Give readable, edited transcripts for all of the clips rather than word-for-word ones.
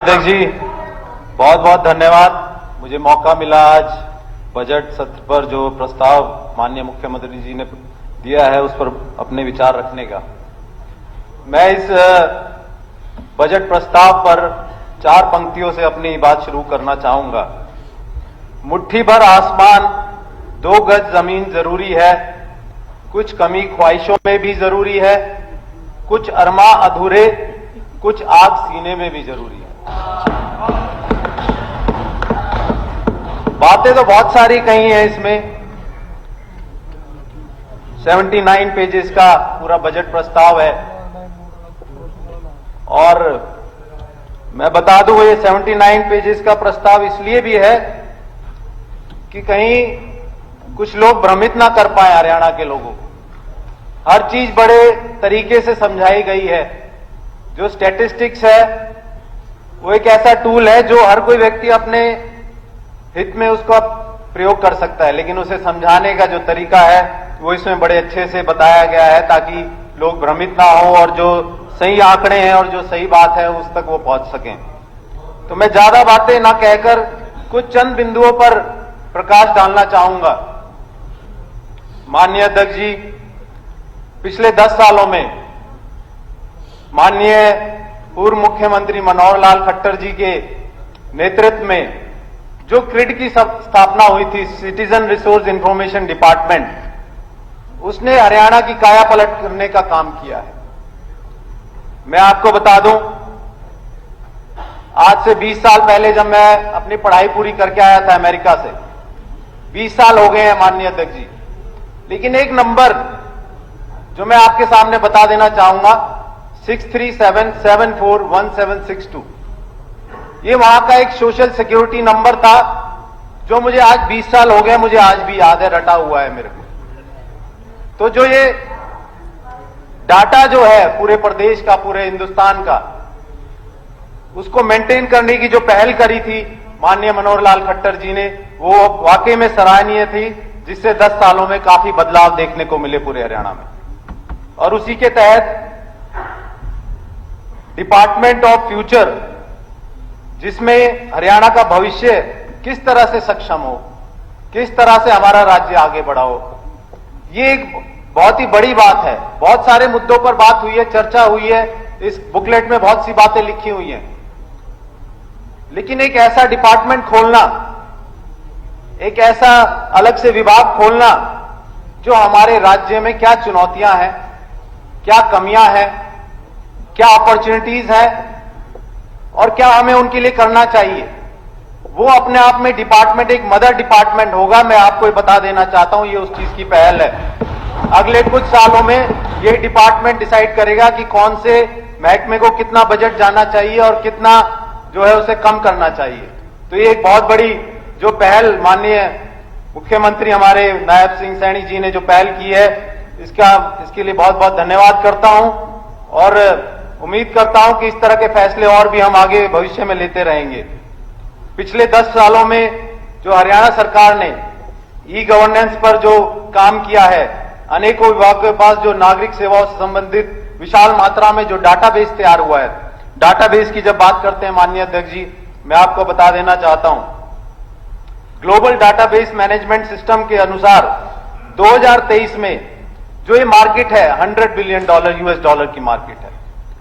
अध्यक्ष जी, बहुत बहुत धन्यवाद। मुझे मौका मिला आज बजट सत्र पर जो प्रस्ताव माननीय मुख्यमंत्री जी ने दिया है उस पर अपने विचार रखने का। मैं इस बजट प्रस्ताव पर 4 पंक्तियों से अपनी बात शुरू करना चाहूंगा। मुट्ठी भर आसमान, 2 गज जमीन जरूरी है, कुछ कमी ख्वाहिशों में भी जरूरी है, कुछ अरमा अधूरे, कुछ आग सीने में भी जरूरी है। बातें तो बहुत सारी कही हैं इसमें। 79 पेजेस का पूरा बजट प्रस्ताव है और मैं बता दूं ये 79 पेजेस का प्रस्ताव इसलिए भी है कि कहीं कुछ लोग भ्रमित ना कर पाए हरियाणा के लोगों को। हर चीज बड़े तरीके से समझाई गई है। जो स्टैटिस्टिक्स है वो एक ऐसा टूल है जो हर कोई व्यक्ति अपने हित में उसका प्रयोग कर सकता है, लेकिन उसे समझाने का जो तरीका है वो इसमें बड़े अच्छे से बताया गया है ताकि लोग भ्रमित ना हो और जो सही आंकड़े हैं और जो सही बात है उस तक वो पहुंच सकें। तो मैं ज्यादा बातें ना कहकर कुछ चंद बिंदुओं पर प्रकाश डालना चाहूंगा। माननीय अध्यक्ष जी, पिछले 10 सालों में माननीय पूर्व मुख्यमंत्री मनोहर लाल खट्टर जी के नेतृत्व में जो क्रिड की स्थापना हुई थी, सिटीजन रिसोर्स इंफॉर्मेशन डिपार्टमेंट, उसने हरियाणा की काया पलट करने का काम किया है। मैं आपको बता दूं, आज से 20 साल पहले जब मैं अपनी पढ़ाई पूरी करके आया था अमेरिका से, 20 साल हो गए हैं माननीय अध्यक्ष जी, लेकिन एक नंबर जो मैं आपके सामने बता देना चाहूंगा, 6377411762, ये वहां का एक सोशल सिक्योरिटी नंबर था जो मुझे आज 20 साल हो गए, मुझे आज भी याद है, रटा हुआ है मेरे को। तो जो ये डाटा जो है पूरे प्रदेश का, पूरे हिंदुस्तान का, उसको मेंटेन करने की जो पहल करी थी माननीय मनोहर लाल खट्टर जी ने, वो वाकई में सराहनीय थी, जिससे 10 सालों में काफी बदलाव देखने को मिले पूरे हरियाणा में। और उसी के तहत डिपार्टमेंट ऑफ फ्यूचर, जिसमें हरियाणा का भविष्य किस तरह से सक्षम हो, किस तरह से हमारा राज्य आगे बढ़ा हो, ये एक बहुत ही बड़ी बात है। बहुत सारे मुद्दों पर बात हुई है, चर्चा हुई है, इस बुकलेट में बहुत सी बातें लिखी हुई हैं, लेकिन एक ऐसा डिपार्टमेंट खोलना, एक ऐसा अलग से विभाग खोलना जो हमारे राज्य में क्या चुनौतियां हैं, क्या कमियां हैं, क्या अपॉर्चुनिटीज है और क्या हमें उनके लिए करना चाहिए, वो अपने आप में डिपार्टमेंट एक मदर डिपार्टमेंट होगा। मैं आपको ये बता देना चाहता हूं, ये उस चीज की पहल है। अगले कुछ सालों में ये डिपार्टमेंट डिसाइड करेगा कि कौन से महकमे को कितना बजट जाना चाहिए और कितना जो है उसे कम करना चाहिए। तो ये एक बहुत बड़ी जो पहल माननीय मुख्यमंत्री हमारे नायब सिंह सैनी जी ने जो पहल की है, इसके लिए बहुत बहुत धन्यवाद करता हूं और उम्मीद करता हूं कि इस तरह के फैसले और भी हम आगे भविष्य में लेते रहेंगे। पिछले 10 सालों में जो हरियाणा सरकार ने ई गवर्नेंस पर जो काम किया है, अनेकों विभागों के पास जो नागरिक सेवाओं से संबंधित विशाल मात्रा में जो डाटाबेस तैयार हुआ है, डाटाबेस की जब बात करते हैं माननीय अध्यक्ष जी, मैं आपको बता देना चाहता हूं, ग्लोबल डाटाबेस मैनेजमेंट सिस्टम के अनुसार 2023 में जो ये मार्केट है $100 बिलियन US डॉलर की मार्केट है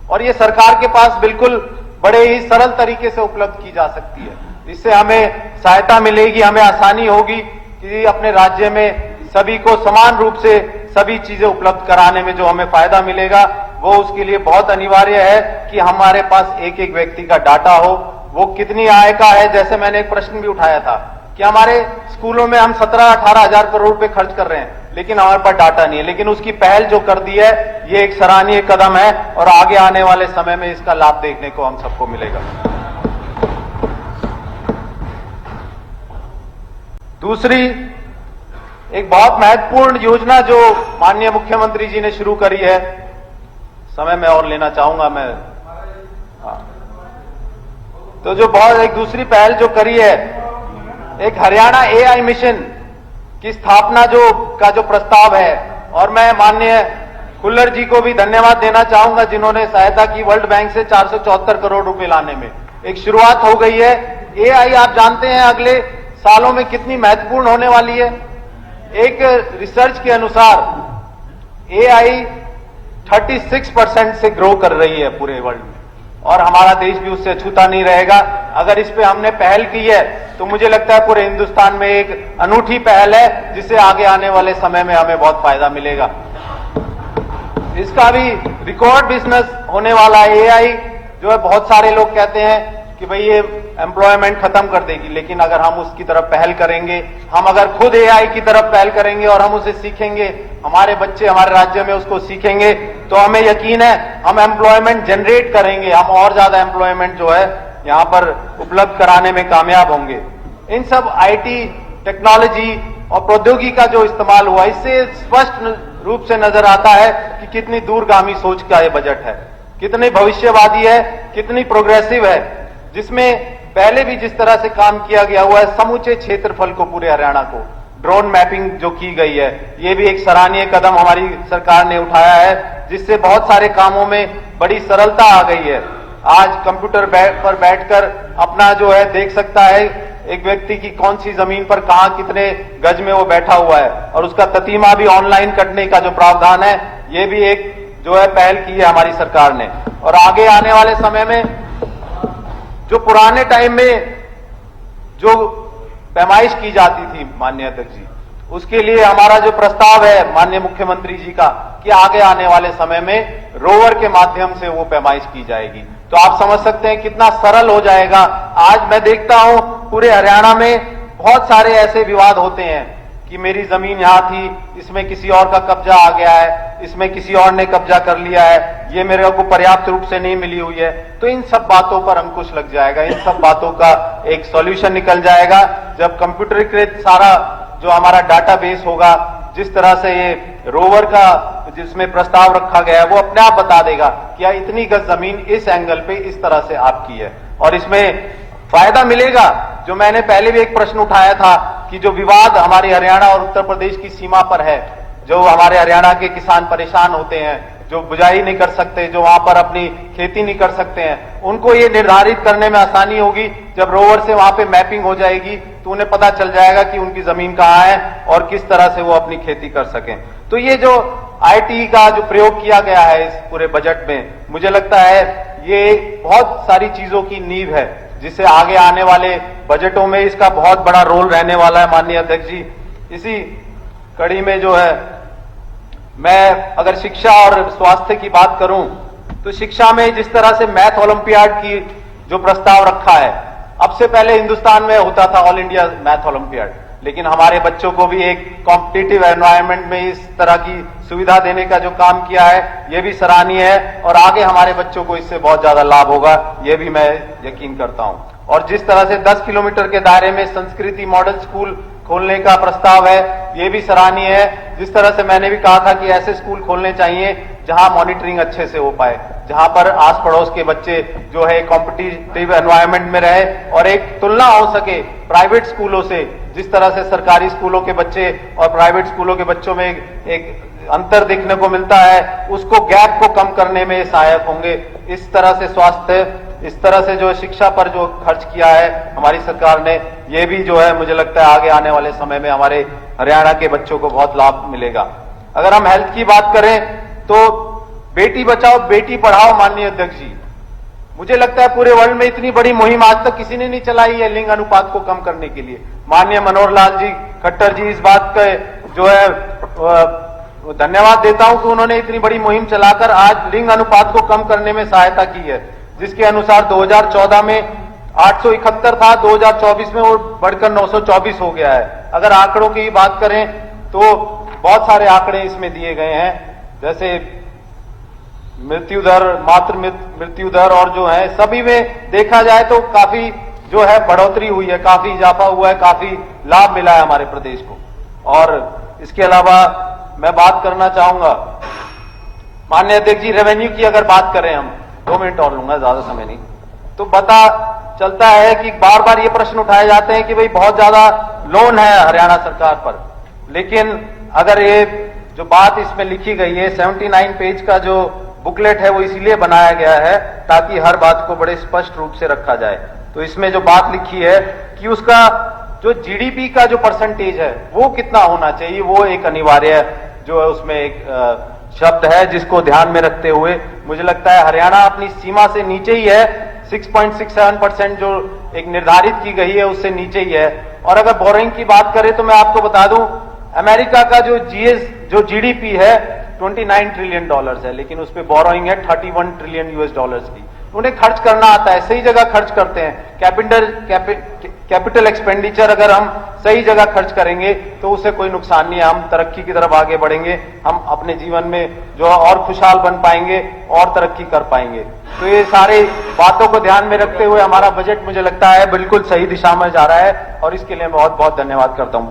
और ये सरकार के पास बिल्कुल बड़े ही सरल तरीके से उपलब्ध की जा सकती है। इससे हमें सहायता मिलेगी, हमें आसानी होगी कि अपने राज्य में सभी को समान रूप से सभी चीजें उपलब्ध कराने में जो हमें फायदा मिलेगा, वो उसके लिए बहुत अनिवार्य है कि हमारे पास एक एक व्यक्ति का डाटा हो। वो कितनी आय का है, जैसे मैंने एक प्रश्न भी उठाया था कि हमारे स्कूलों में हम 17-18 हजार करोड़ रुपए खर्च कर रहे हैं, लेकिन हमारे पास डाटा नहीं है, लेकिन उसकी पहल जो कर दी है ये एक सराहनीय कदम है और आगे आने वाले समय में इसका लाभ देखने को हम सबको मिलेगा। दूसरी एक बहुत महत्वपूर्ण योजना जो माननीय मुख्यमंत्री जी ने शुरू करी है, समय में और लेना चाहूंगा मैं, तो जो बहुत एक दूसरी पहल जो करी है, एक हरियाणा AI मिशन की स्थापना जो प्रस्ताव है, और मैं माननीय खुल्लर जी को भी धन्यवाद देना चाहूंगा जिन्होंने सहायता की वर्ल्ड बैंक से 474 करोड़ रुपए लाने में। एक शुरुआत हो गई है। एआई आप जानते हैं अगले सालों में कितनी महत्वपूर्ण होने वाली है। एक रिसर्च के अनुसार एआई 36% से ग्रो कर रही है पूरे वर्ल्ड में, और हमारा देश भी उससे छूता नहीं रहेगा। अगर इस पे हमने पहल की है तो मुझे लगता है पूरे हिंदुस्तान में एक अनूठी पहल है, जिससे आगे आने वाले समय में हमें बहुत फायदा मिलेगा। इसका भी रिकॉर्ड बिजनेस होने वाला है। एआई जो है, बहुत सारे लोग कहते हैं कि भाई ये एम्प्लॉयमेंट खत्म कर देगी, लेकिन अगर हम उसकी तरफ पहल करेंगे, हम अगर खुद एआई की तरफ पहल करेंगे और हम उसे सीखेंगे, हमारे बच्चे हमारे राज्य में उसको सीखेंगे, तो हमें यकीन है हम एम्प्लॉयमेंट जनरेट करेंगे, हम और ज्यादा एम्प्लॉयमेंट जो है यहां पर उपलब्ध कराने में कामयाब होंगे। इन सब आईटी टेक्नोलॉजी और प्रौद्योगिकी का जो इस्तेमाल हुआ, इससे स्पष्ट रूप से नजर आता है कि कितनी दूरगामी सोच का ये बजट है, कितनी भविष्यवादी है, कितनी प्रोग्रेसिव है, जिसमें पहले भी जिस तरह से काम किया गया हुआ है, समूचे क्षेत्रफल को, पूरे हरियाणा को ड्रोन मैपिंग जो की गई है, ये भी एक सराहनीय कदम हमारी सरकार ने उठाया है, जिससे बहुत सारे कामों में बड़ी सरलता आ गई है। आज कंप्यूटर पर बैठकर अपना जो है देख सकता है एक व्यक्ति की कौन सी जमीन पर कहां कितने गज में वो बैठा हुआ है, और उसका ततीमा भी ऑनलाइन कटने का जो प्रावधान है, ये भी एक जो है पहल की है हमारी सरकार ने। और आगे आने वाले समय में जो पुराने टाइम में जो पैमाइश की जाती थी माननीय अध्यक्ष जी, उसके लिए हमारा जो प्रस्ताव है माननीय मुख्यमंत्री जी का कि आगे आने वाले समय में रोवर के माध्यम से वो पैमाइश की जाएगी, तो आप समझ सकते हैं कितना सरल हो जाएगा। आज मैं देखता हूं पूरे हरियाणा में बहुत सारे ऐसे विवाद होते हैं कि मेरी जमीन यहां थी, इसमें किसी और का कब्जा आ गया है, इसमें किसी और ने कब्जा कर लिया है, ये मेरे को पर्याप्त रूप से नहीं मिली हुई है। तो इन सब बातों पर अंकुश लग जाएगा, इन सब बातों का एक सॉल्यूशन निकल जाएगा जब कंप्यूटरीकृत सारा जो हमारा डाटाबेस होगा। जिस तरह से ये रोवर का जिसमें प्रस्ताव रखा गया है, वो अपने आप बता देगा कि इतनी गज जमीन इस एंगल पे इस तरह से आपकी है, और इसमें फायदा मिलेगा। जो मैंने पहले भी एक प्रश्न उठाया था कि जो विवाद हमारे हरियाणा और उत्तर प्रदेश की सीमा पर है, जो हमारे हरियाणा के किसान परेशान होते हैं, जो बुझाई नहीं कर सकते, जो वहां पर अपनी खेती नहीं कर सकते हैं, उनको ये निर्धारित करने में आसानी होगी। जब रोवर से वहां पे मैपिंग हो जाएगी तो उन्हें पता चल जाएगा कि उनकी जमीन कहां है और किस तरह से वो अपनी खेती कर सकें। तो ये जो आईटी का जो प्रयोग किया गया है इस पूरे बजट में, मुझे लगता है ये बहुत सारी चीजों की नींव है, जिससे आगे आने वाले बजटों में इसका बहुत बड़ा रोल रहने वाला है माननीय अध्यक्ष जी। इसी कड़ी में जो है, मैं अगर शिक्षा और स्वास्थ्य की बात करूं तो शिक्षा में जिस तरह से मैथ ओलंपियाड की जो प्रस्ताव रखा है, अब से पहले हिंदुस्तान में होता था ऑल इंडिया मैथ ओलंपियाड, लेकिन हमारे बच्चों को भी एक कॉम्पिटिटिव एनवायरनमेंट में इस तरह की सुविधा देने का जो काम किया है, यह भी सराहनीय है, और आगे हमारे बच्चों को इससे बहुत ज्यादा लाभ होगा, यह भी मैं यकीन करता हूं। और जिस तरह से 10 किलोमीटर के दायरे में संस्कृति मॉडल स्कूल खोलने का प्रस्ताव है, यह भी सराहनीय है। जिस तरह से मैंने भी कहा था कि ऐसे स्कूल खोलने चाहिए जहां मॉनिटरिंग अच्छे से हो पाए, जहां पर आस पड़ोस के बच्चे जो है कॉम्पिटिटिव एनवायरनमेंट में रहे और एक तुलना हो सके प्राइवेट स्कूलों से। जिस तरह से सरकारी स्कूलों के बच्चे और प्राइवेट स्कूलों के बच्चों में एक अंतर देखने को मिलता है, उसको गैप को कम करने में सहायक होंगे। इस तरह से स्वास्थ्य, इस तरह से जो शिक्षा पर जो खर्च किया है हमारी सरकार ने, ये भी जो है मुझे लगता है आगे आने वाले समय में हमारे हरियाणा के बच्चों को बहुत लाभ मिलेगा। अगर हम हेल्थ की बात करें तो बेटी बचाओ बेटी पढ़ाओ माननीय अध्यक्ष जी, मुझे लगता है पूरे वर्ल्ड में इतनी बड़ी मुहिम आज तक किसी ने नहीं चलाई है लिंग अनुपात को कम करने के लिए। माननीय मनोहर लाल जी खट्टर जी इस बात का जो है धन्यवाद देता हूं कि उन्होंने इतनी बड़ी मुहिम चलाकर आज लिंग अनुपात को कम करने में सहायता की है, जिसके अनुसार 2014 में 871 था, 2024 में वो बढ़कर 924 हो गया है। अगर आंकड़ों की बात करें तो बहुत सारे आंकड़े इसमें दिए गए हैं, जैसे मृत्यु दर, मातृ मृत्यु दर, और जो है सभी में देखा जाए तो काफी जो है बढ़ोतरी हुई है, काफी इजाफा हुआ है, काफी लाभ मिला है हमारे प्रदेश को। और इसके अलावा मैं बात करना चाहूंगा माननीय अध्यक्ष जी, रेवेन्यू की अगर बात करें, हम 2 मिनट और लूंगा, ज्यादा समय नहीं, तो पता चलता है कि बार बार ये प्रश्न उठाए जाते हैं कि भाई बहुत ज्यादा लोन है हरियाणा सरकार पर, लेकिन अगर ये जो बात इसमें लिखी गई है 79 पेज का जो बुकलेट है वो इसीलिए बनाया गया है ताकि हर बात को बड़े स्पष्ट रूप से रखा जाए। तो इसमें जो बात लिखी है कि उसका जो जीडीपी का जो परसेंटेज है वो कितना होना चाहिए, वो एक अनिवार्य जो है उसमें एक शब्द है जिसको ध्यान में रखते हुए मुझे लगता है हरियाणा अपनी सीमा से नीचे ही है। 6.67% जो एक निर्धारित की गई है उससे नीचे ही है। और अगर बोरोइंग की बात करें तो मैं आपको बता दूं, अमेरिका का जो जीडीपी है 29 ट्रिलियन डॉलर्स है, लेकिन उस पे बोरोइंग है 31 ट्रिलियन यूएस डॉलर्स की। उन्हें खर्च करना आता है, सही जगह खर्च करते हैं। कैपिटल एक्सपेंडिचर अगर हम सही जगह खर्च करेंगे तो उससे कोई नुकसान नहीं है, हम तरक्की की तरफ आगे बढ़ेंगे, हम अपने जीवन में जो और खुशहाल बन पाएंगे और तरक्की कर पाएंगे। तो ये सारे बातों को ध्यान में रखते हुए हमारा बजट मुझे लगता है बिल्कुल सही दिशा में जा रहा है और इसके लिए मैं बहुत बहुत धन्यवाद करता हूं।